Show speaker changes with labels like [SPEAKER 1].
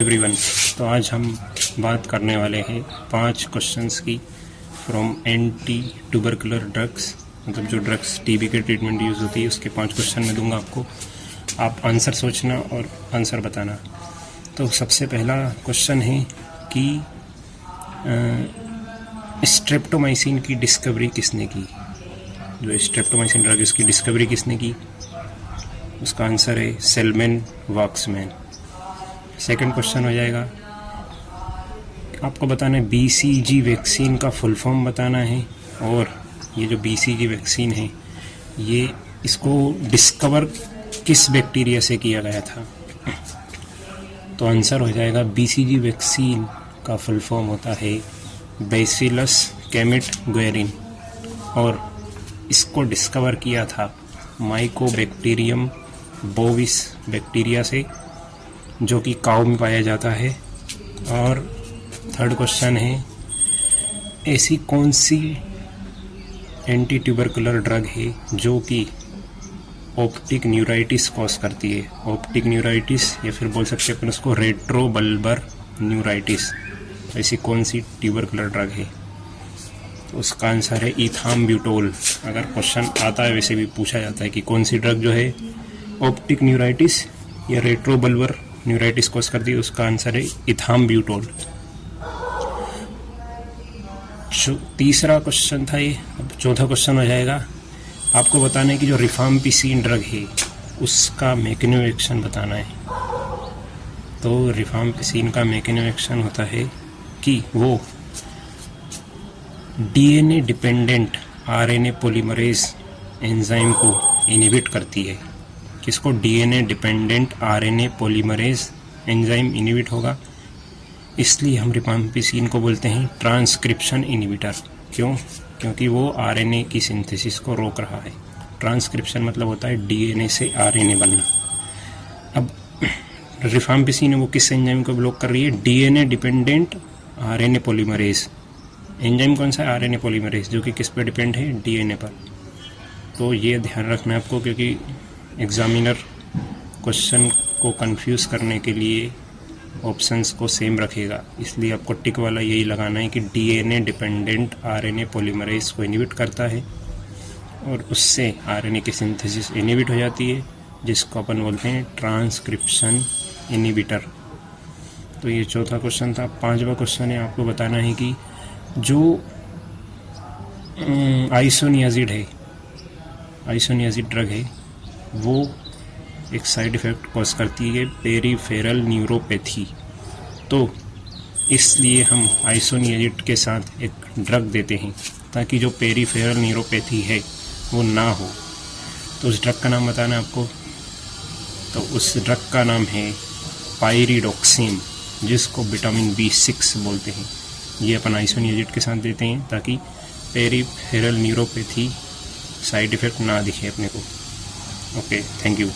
[SPEAKER 1] Everyone, तो आज हम बात करने वाले हैं 5 क्वेश्चंस की फ्रॉम एंटी ट्यूबरकुलर ड्रग्स, मतलब जो ड्रग्स टीबी के ट्रीटमेंट यूज़ होती है उसके 5 क्वेश्चन मैं दूंगा आपको। आप आंसर सोचना और आंसर बताना। तो सबसे पहला क्वेश्चन है कि स्ट्रेप्टोमाइसिन की डिस्कवरी किसने की? जो स्ट्रेप्टोमाइसिन ड्रग उसकी डिस्कवरी किसने की? उसका आंसर है सेल्मन वाक्समैन। सेकंड क्वेश्चन हो जाएगा, आपको बताना है बीसीजी वैक्सीन का फुल फॉर्म बताना है, और ये जो बीसीजी वैक्सीन है ये इसको डिस्कवर किस बैक्टीरिया से किया गया था? तो आंसर हो जाएगा बीसीजी वैक्सीन का फुल फॉर्म होता है बैसिलस कैमिट-गुएरिन, और इसको डिस्कवर किया था माइकोबैक्टीरियम बोविस बैक्टीरिया से, जो कि काऊ में पाया जाता है। और थर्ड क्वेश्चन है, ऐसी कौन सी एंटी ट्यूबरकुलर ड्रग है जो कि ऑप्टिक न्यूराइटिस कॉज करती है? ऑप्टिक न्यूराइटिस, या फिर बोल सकते हैं अपन उसको रेट्रोबल्बर न्यूराइटिस। ऐसी कौन सी ट्यूबरकुलर ड्रग है? तो उसका आंसर है इथाम्ब्यूटोल। अगर क्वेश्चन आता है, वैसे भी पूछा जाता है कि कौन सी ड्रग जो है ऑप्टिक न्यूराइटिस या रेट्रोबल्बर न्यूराइटिस कॉज करती है, उसका आंसर है इथाम्ब्यूटोल। तीसरा क्वेश्चन था ये। अब चौथा क्वेश्चन हो जाएगा, आपको बताना है कि जो रिफाम्पिसिन ड्रग है उसका मैकेनिज्म एक्शन बताना है। तो रिफाम्पिसिन का मैकेनिज्म एक्शन होता है कि वो DNA dependent RNA polymerase enzyme को इनहिबिट करती है। किसको? DNA dependent RNA polymerase enzyme inhibit होगा, इसलिए हम रिफाम्पिसिन को बोलते हैं ट्रांसक्रिप्शन इनहिबिटर। क्यों? क्योंकि वो आरएनए की सिंथेसिस को रोक रहा है। ट्रांसक्रिप्शन मतलब होता है डीएनए से आरएनए बनना। अब रिफाम्पिसिन वो किस एंजाइम को ब्लॉक कर रही है? DNA dependent RNA polymerase. Enzyme कौन सा है? आरएनए पॉलीमरेज, जो कि किस पर डिपेंड है? डीएनए पर। तो ये ध्यान रखना है आपको, क्योंकि एग्जामिनर क्वेश्चन को कंफ्यूज करने के लिए ऑप्शंस को सेम रखेगा, इसलिए आपको टिक वाला यही लगाना है कि डीएनए डिपेंडेंट आरएनए पॉलीमरेज को इनहिबिट करता है, और उससे आरएनए की सिंथेसिस इनहिबिट हो जाती है, जिसको अपन बोलते हैं ट्रांसक्रिप्शन इनहिबिटर। तो ये चौथा क्वेश्चन था। पांचवा क्वेश्चन है, आपको बताना है कि जो आइसोनियाजिड है, आइसोनियाजिड ड्रग है, वो एक साइड इफ़ेक्ट कॉज करती है पेरीफेरल न्यूरोपैथी। तो इसलिए हम आइसोनियाजिड के साथ एक ड्रग देते हैं ताकि जो पेरीफेरल न्यूरोपैथी है वो ना हो। तो उस ड्रग का नाम बताना है आपको। तो उस ड्रग का नाम है पाइरिडॉक्सिन, जिसको विटामिन B6 बोलते हैं। ये अपन आइसोनियाजिड के साथ देते हैं ताकि पेरीफेरल न्यूरोपैथी साइड इफ़ेक्ट ना दिखे अपने को। Okay, thank you.